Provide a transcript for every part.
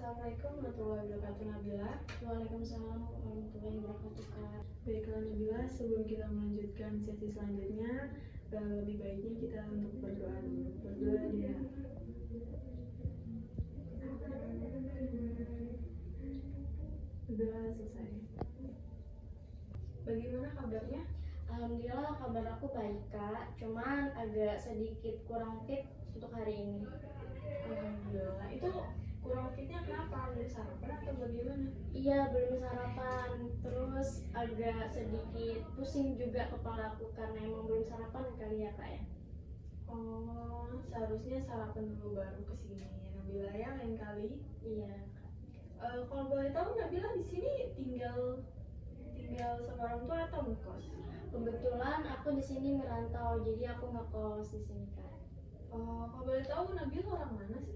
Assalamualaikum warahmatullahi wabarakatuh Nabila. Waalaikumsalam warahmatullahi wabarakatuh, Kak. Baiklah Nabila, sebelum kita melanjutkan sesi selanjutnya, lebih baiknya kita untuk berdoa dulu. Berdoa ya. Berdoa selesai. Bagaimana kabarnya? Alhamdulillah kabar aku baik, Kak. Cuman agak sedikit kurang fit untuk hari ini. Alhamdulillah. Itu kurang fitnya kenapa? Belum sarapan atau bagaimana? Iya, belum sarapan. Terus agak sedikit pusing juga kepalaku karena emang belum sarapan kali ya, Kak ya. Oh, seharusnya sarapan dulu baru kesini. Nabila ya lain kali. Iya, Kak. Kalau boleh tahu Nabila di sini tinggal sama orang tua atau ngekos? Kebetulan aku di sini merantau, jadi aku ngekos di sini, Kak. Kalau boleh tahu Nabila orang mana sih?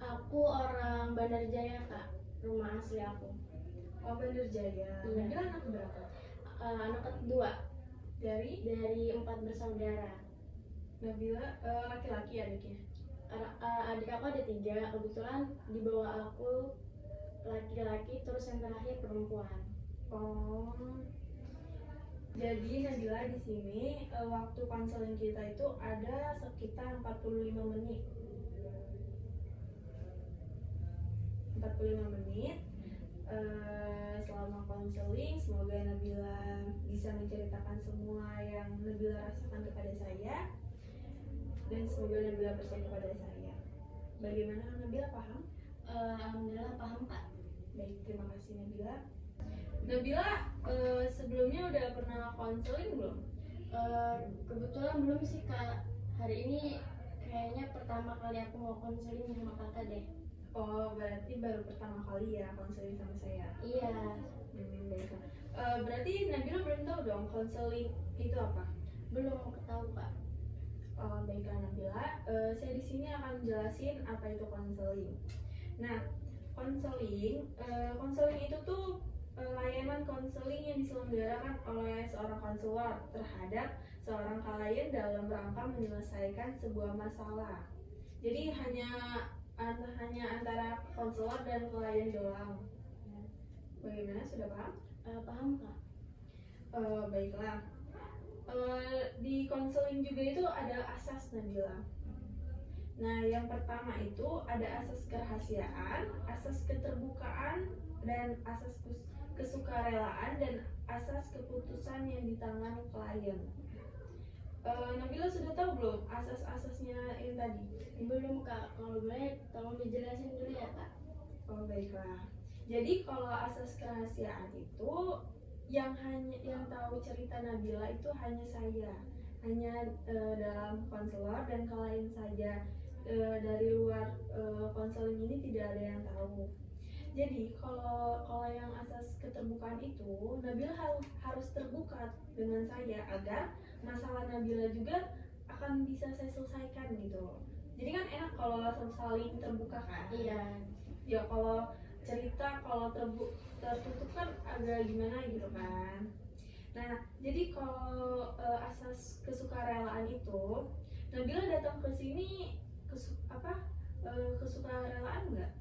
Aku orang Bandar Jaya, Kak. Rumah asli aku. Oh, Bandar Jaya. Iya. Nabila anak berapa? Anak kedua Dari dari 4 bersaudara. Nabila laki-laki adiknya. Adik aku ada 3, kebetulan di bawah aku laki-laki, terus yang terakhir perempuan. Oh. Jadi Nabila di sini waktu konseling kita itu ada sekitar 45 menit. 45 menit. Selama konseling, semoga Nabila bisa menceritakan semua yang Nabila rasakan kepada saya, dan semoga Nabila percaya kepada saya. Bagaimana Nabila, paham? Alhamdulillah paham, Kak. Baik, terima kasih Nabila. Nabila sebelumnya udah pernah konseling belum? Kebetulan belum sih, Kak. Hari ini kayaknya pertama kali aku mau konseling sama kakak deh. Oh, berarti baru pertama kali ya konseling sama saya. Iya. Baiklah. Berarti Nabila belum tahu dong konseling itu apa? Belum tahu, Kak. Baiklah Nabila, saya di sini akan jelasin apa itu konseling. Nah, konseling itu tuh layanan konseling yang diselenggarakan oleh seorang konselor terhadap seorang klien dalam rangka menyelesaikan sebuah masalah. Jadi hanya antara konselor dan klien doang. Bagaimana, sudah paham? Paham, Kak. Baiklah. Di konseling juga itu ada asas Nabila. Nah, yang pertama itu ada asas kerahasiaan, asas keterbukaan, dan asas kesukarelaan, dan asas keputusan yang di tangan klien. Nabila sudah tahu belum asas-asasnya yang tadi? Belum, Kak. Kalau boleh tolong dijelasin dulu ya, Kak. Oh, baiklah. Jadi kalau asas kerahasiaan itu yang tahu cerita Nabila itu hanya saya, hanya dalam konselor dan klien saja. Dari luar konseling ini tidak ada yang tahu. Jadi kalau yang asas keterbukaan itu, Nabila harus terbuka dengan saya agar masalah Nabila juga akan bisa saya selesaikan gitu. Jadi kan enak kalau saling terbuka kan? Iya. Ya kalau cerita kalau tertutup kan agak gimana gitu kan. Nah, jadi kalau asas kesukarelaan itu, Nabila datang ke sini kesukarelaan nggak?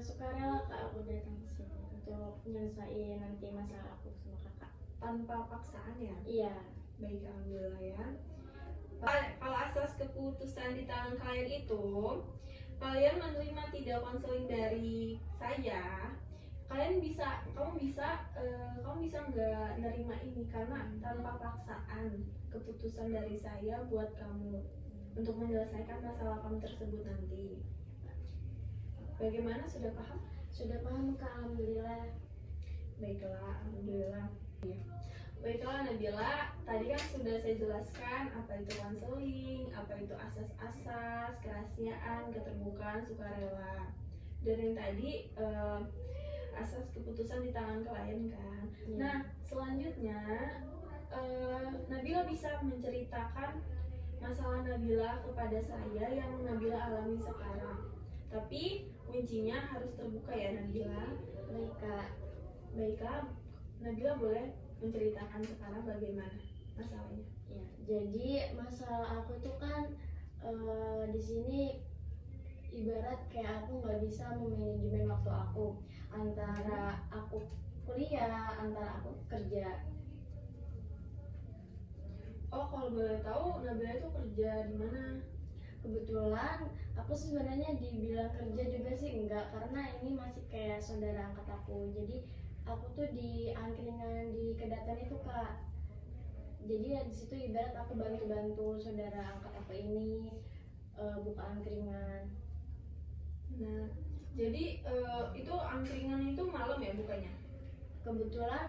Sukarela, Kak, aku datang ke sini untuk nyelesain nanti masalah aku sama kakak. Tanpa paksaan ya? Iya. Baik, alhamdulillah ya. Kalau asas keputusan di tangan klien itu, kalian menerima tidak konseling dari saya, kamu bisa nggak nerima ini karena tanpa paksaan keputusan dari saya buat kamu untuk menyelesaikan masalah kamu tersebut nanti. Bagaimana, sudah paham? Sudah paham, Kak. Alhamdulillah. Baiklah, alhamdulillah. Baiklah Nabila, tadi kan sudah saya jelaskan apa itu konseling, apa itu asas-asas, kerahasiaan, keterbukaan, sukarela. Dan yang tadi asas keputusan di tangan klien kan. Nah, selanjutnya Nabila bisa menceritakan masalah Nabila kepada saya yang Nabila alami sekarang. Tapi kuncinya harus terbuka ya Nabila. Baik, Kak. Baiklah, Nabila boleh menceritakan sekarang bagaimana masalahnya. Ya, jadi masalah aku tuh kan di sini ibarat kayak aku nggak bisa memanajemen waktu aku antara aku kuliah, antara aku kerja. Oh, kalau boleh tahu Nabila itu kerja di mana? Kebetulan aku sebenarnya dibilang kerja juga sih enggak, karena ini masih kayak saudara angkat aku. Jadi aku tuh di angkringan di Kedaton itu Kak. Jadi ya di situ ibarat aku bantu-bantu saudara angkat aku ini buka angkringan. Nah, jadi itu angkringan itu malam ya bukanya? Kebetulan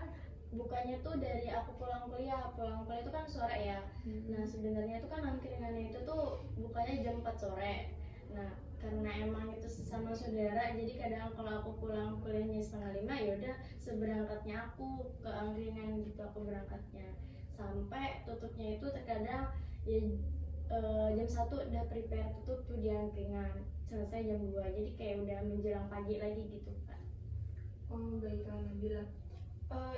bukannya tuh dari aku pulang kuliah itu kan sore ya. Nah sebenarnya itu kan angkringannya itu tuh bukanya jam 4 sore. Nah karena emang itu sesama saudara, jadi kadang kalau aku pulang kuliahnya setengah 5, ya udah seberangkatnya aku ke angkringan gitu, aku berangkatnya sampai tutupnya itu terkadang ya jam 1 udah prepare tutup tuh di angkringan, selesai jam 2, jadi kayak udah menjelang pagi lagi gitu Kak. Oh, baiklah Nabila.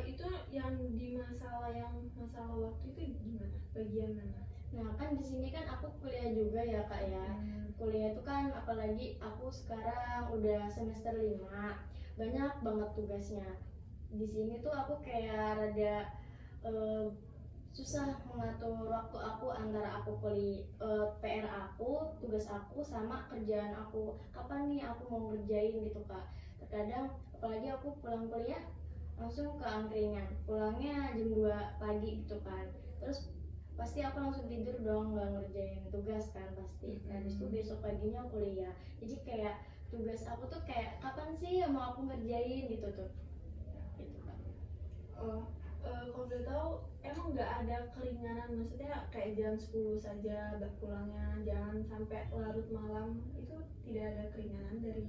Itu yang di masalah waktu itu gimana? Bagian mana? Nah kan di sini kan aku kuliah juga ya Kak ya. Kuliah itu kan apalagi aku sekarang udah semester 5, banyak banget tugasnya. Di sini tuh aku kayak rada susah mengatur waktu aku antara aku PR aku, tugas aku sama kerjaan aku. Kapan nih aku mau ngerjain gitu Kak. Terkadang apalagi aku pulang kuliah langsung ke angkringan, pulangnya jam 2 pagi gitu kan. Terus pasti aku langsung tidur dong, nggak ngerjain tugas kan pasti. Nah habis itu besok paginya kuliah, jadi kayak tugas aku tuh kayak kapan sih mau aku ngerjain gitu tuh gitu kan. Oh, kalau boleh tahu emang nggak ada keringanan, maksudnya kayak jam 10 saja pulangnya, jangan sampai larut malam, itu tidak ada keringanan dari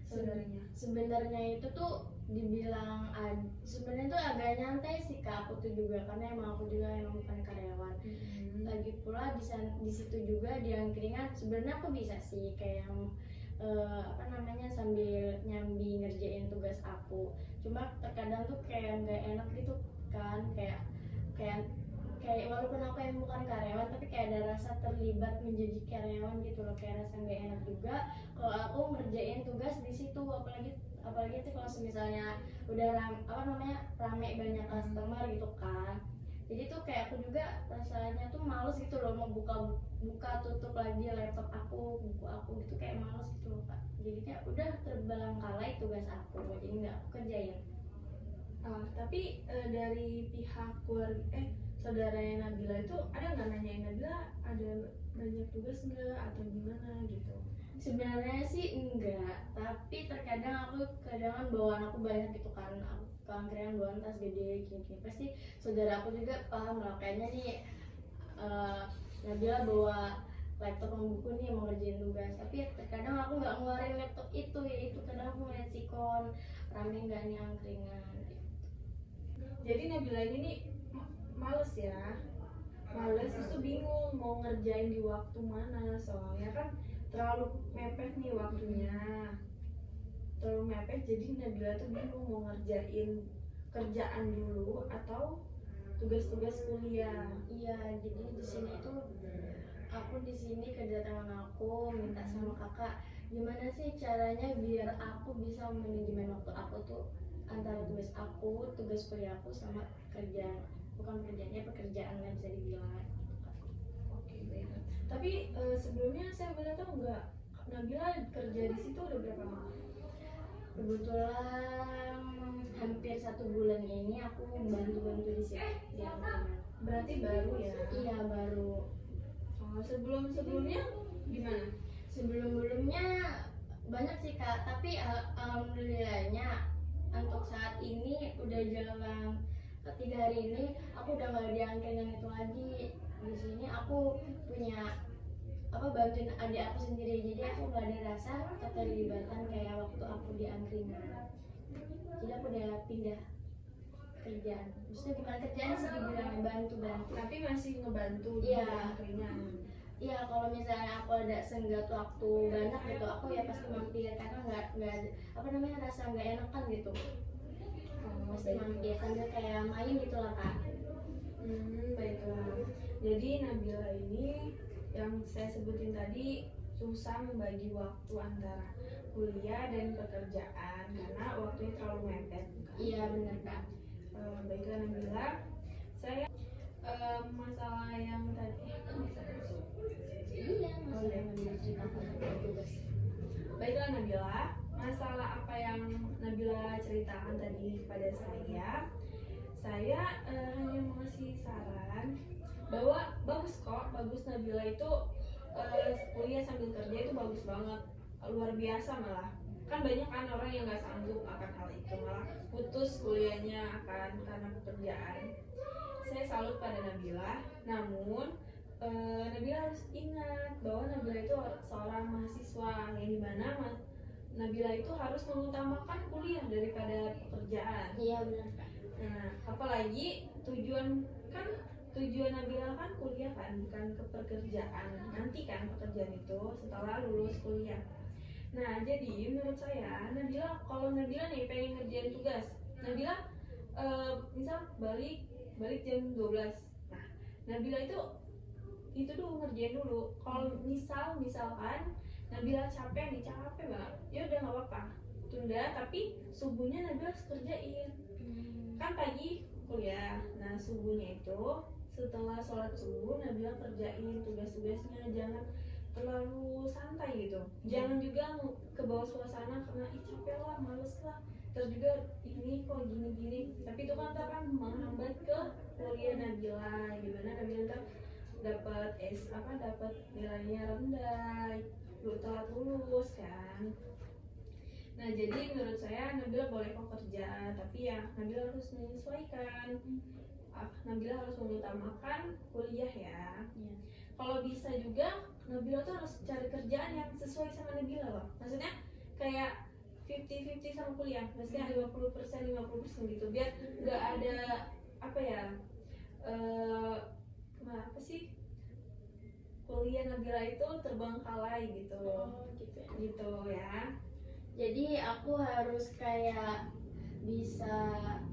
saudaranya? Sebenarnya itu tuh dibilang sebenarnya tuh agak nyantai sih Kak, aku tuh juga karena emang aku juga emang bukan karyawan. Lagi pula di situ juga di angkringan sebenarnya aku bisa sih kayak sambil nyambi ngerjain tugas aku. Cuma terkadang tuh kayak nggak enak gitu kan, kayak kayak kayak walaupun aku yang bukan karyawan tapi kayak ada rasa terlibat menjadi karyawan gitu loh, kayak rasa nggak enak juga kalau aku ngerjain tugas di situ, apalagi itu kalau misalnya udah rame banyak customer gitu kan. Jadi tuh kayak aku juga rasanya tuh males gitu loh, mau buka tutup lagi laptop aku, buku aku gitu, kayak males gitu loh Kak. Jadi kayak udah terbengkalai tugas aku, jadi nggak aku kerjain. Tapi dari pihak saudaranya Nabila itu ada nggak nanyain Nabila ada banyak tugas nggak atau gimana gitu? Sebenarnya sih enggak, tapi terkadang kadang bawaan aku banyak gitu kan, aku ke angkringan bawaan tas gede gini-gini, pasti saudara aku juga paham lah kayaknya nih Nabila bawa laptop sama buku nih mau ngerjain tugas, tapi terkadang aku nggak ngeluarin laptop itu, ya itu kadang aku ngeliat sikon rame nggak nih angkringan gitu. Jadi Nabila ini nih males ya, males itu bingung mau ngerjain di waktu mana, soalnya kan terlalu mepet nih waktunya, terlalu mepet, jadi Nabila tuh bingung mau ngerjain kerjaan dulu atau tugas-tugas kuliah. Iya, jadi di sini tuh aku di sini kedatangan aku minta sama kakak gimana sih caranya biar aku bisa manajemen waktu aku tuh antara tugas aku, tugas kuliah aku sama kerjaan, bukan kerjanya pekerjaan lah bisa dibilang. Oke, baik. Tapi sebelumnya saya boleh tahu nggak Nabila kerja di situ udah berapa lama? Kebetulan hampir 1 bulan ini aku bantu-bantu di sini di angkringan. Berarti baru ya? Iya baru. Sebelumnya gimana? Sebelumnya banyak sih Kak, tapi alhamdulillahnya untuk saat ini udah jalan 3 hari ini aku udah nggak di angkringan itu lagi. Di sini aku punya bantuin adik aku sendiri, jadi aku nggak ada rasa keterlibatan kayak waktu aku di angkringan. Jadi aku udah pindah kerjaan, maksudnya bukan kerjaan sih, dibilang bantu. Tapi masih ngebantu di angkringan. Iya, kalau misalnya aku ada senggat waktu banyak gitu, aku ya pasti mampir karena nggak rasa nggak enakan gitu. Pasti mampir sambil kayak main gitu lah Kak. Baiklah. Jadi Nabila ini yang saya sebutin tadi, susah membagi waktu antara kuliah dan pekerjaan karena waktunya terlalu mepet. Iya benar Kak. Baiklah Nabila, saya masalah yang tadi Iya, masalah yang diceritakan tentang tugas. Baiklah Nabila, masalah apa yang Nabila ceritakan tadi kepada saya hanya mau ngasih saran bahwa bagus Nabila itu kuliah sambil kerja itu bagus banget, luar biasa malah. Kan banyak kan orang yang nggak sanggup akan hal itu, malah putus kuliahnya akan karena pekerjaan. Saya salut pada Nabila, namun Nabila harus ingat bahwa Nabila itu seorang mahasiswa yang dimana Nabila itu harus mengutamakan kuliah daripada pekerjaan. Iya benar Kak. Nah, apalagi tujuan Nabila kan kuliah kan, bukan ke pekerjaan. Nanti kan pekerjaan itu setelah lulus kuliah. Nah, jadi menurut saya kalau Nabila nih pengen ngerjain tugas, Nabila misal balik jam 12. Nah, Nabila itu dulu ngerjain dulu. Kalau misalkan Nabila capek banget, ya udah nggak apa-apa, tunda, tapi subuhnya Nabila harus kerjain. Kan pagi kuliah, nah subuhnya itu setelah sholat subuh Nabila kerjain tugas-tugasnya, jangan terlalu santai gitu, jangan juga ke bawah suasana karena capek lah, males lah, terus juga ini kok gini-gini, tapi itu kan ntar kan menghambat ke kuliah Nabila, gimana Nabila ntar dapat nilainya rendah, telat lulus kan. Nah, jadi menurut saya Nabila boleh kok kerja, tapi ya Nabila harus menyesuaikan. Nabila harus mengutamakan kuliah ya. Kalau bisa juga Nabila tuh harus cari kerjaan yang sesuai sama Nabila loh. Maksudnya kayak 50-50 sama kuliah. Maksudnya 50% gitu. Biar nggak ada kuliah Nabila itu terbengkalai gitu. Gitu ya. Jadi aku harus kayak bisa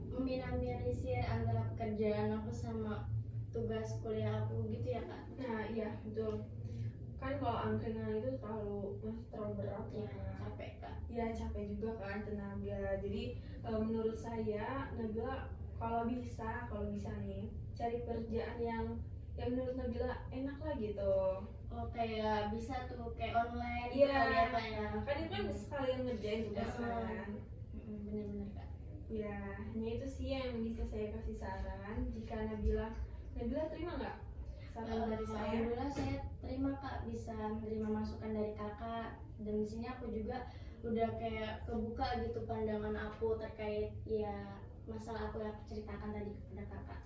meminimalisir antara pekerjaan aku sama tugas kuliah aku gitu ya Kak. Nah iya betul. Kan kalau angkringan itu terlalu berat ya. Capek Kak. Ya capek juga kan tenaga. Jadi menurut saya Nabila kalau bisa nih cari kerjaan yang menurut Nabila enak lah gitu. Oh kayak bisa tuh kayak online gitu ya Kak ya. Kan itu kan sekalian ngerjain tugas kan. Bener-bener Kak. Ya hanya itu sih yang bisa saya kasih saran. Jika Nabila terima nggak saran dari saya? Alhamdulillah saya terima Kak, bisa menerima masukan dari Kakak, dan di sini aku juga udah kayak kebuka gitu pandangan aku terkait ya masalah aku yang aku ceritakan tadi kepada Kakak.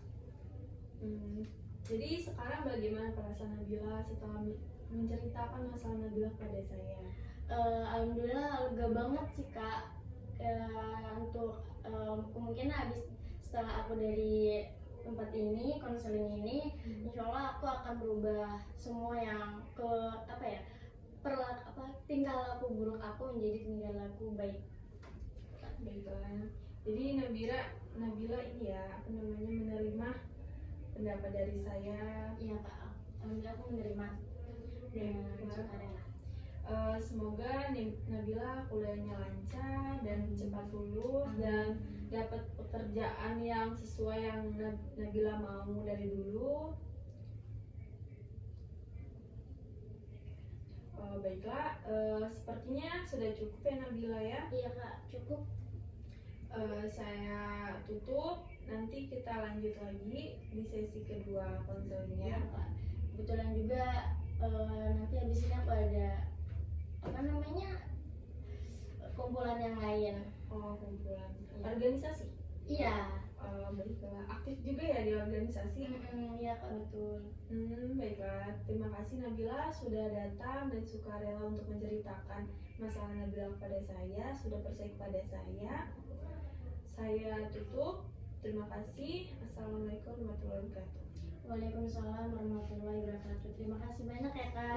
Jadi sekarang bagaimana perasaan Nabila setelah menceritakan masalah Nabila kepada saya? Alhamdulillah lega banget sih Kak. Untuk kemungkinan habis setelah aku dari tempat ini, konseling ini, insya Allah aku akan berubah semua yang tingkah laku buruk aku menjadi tingkah laku baik. Baiklah. Jadi Nabila ini ya menerima pendapat dari saya. Iya Kak, alhamdulillah aku menerima dengan sukarela. Semoga Nabila kuliahnya lancar dan cepat lulus dan dapat pekerjaan yang sesuai yang Nabila mau dari dulu. Baiklah, sepertinya sudah cukup ya Nabila ya. Iya Kak, cukup. Saya tutup, nanti kita lanjut lagi di sesi kedua konselingnya. Ya, Kak. Kebetulan juga nanti habis ini aku ada kumpulan yang lain. Oh, kumpulan organisasi? Iya. Baiklah, aktif juga ya di organisasi? Iya Kak, betul. Baiklah, terima kasih Nabila sudah datang dan sukarela untuk menceritakan masalah Nabila kepada saya, sudah percaya kepada saya. Saya tutup. Terima kasih. Assalamualaikum warahmatullahi wabarakatuh. Waalaikumsalam warahmatullahi wabarakatuh. Terima kasih banyak ya Kak.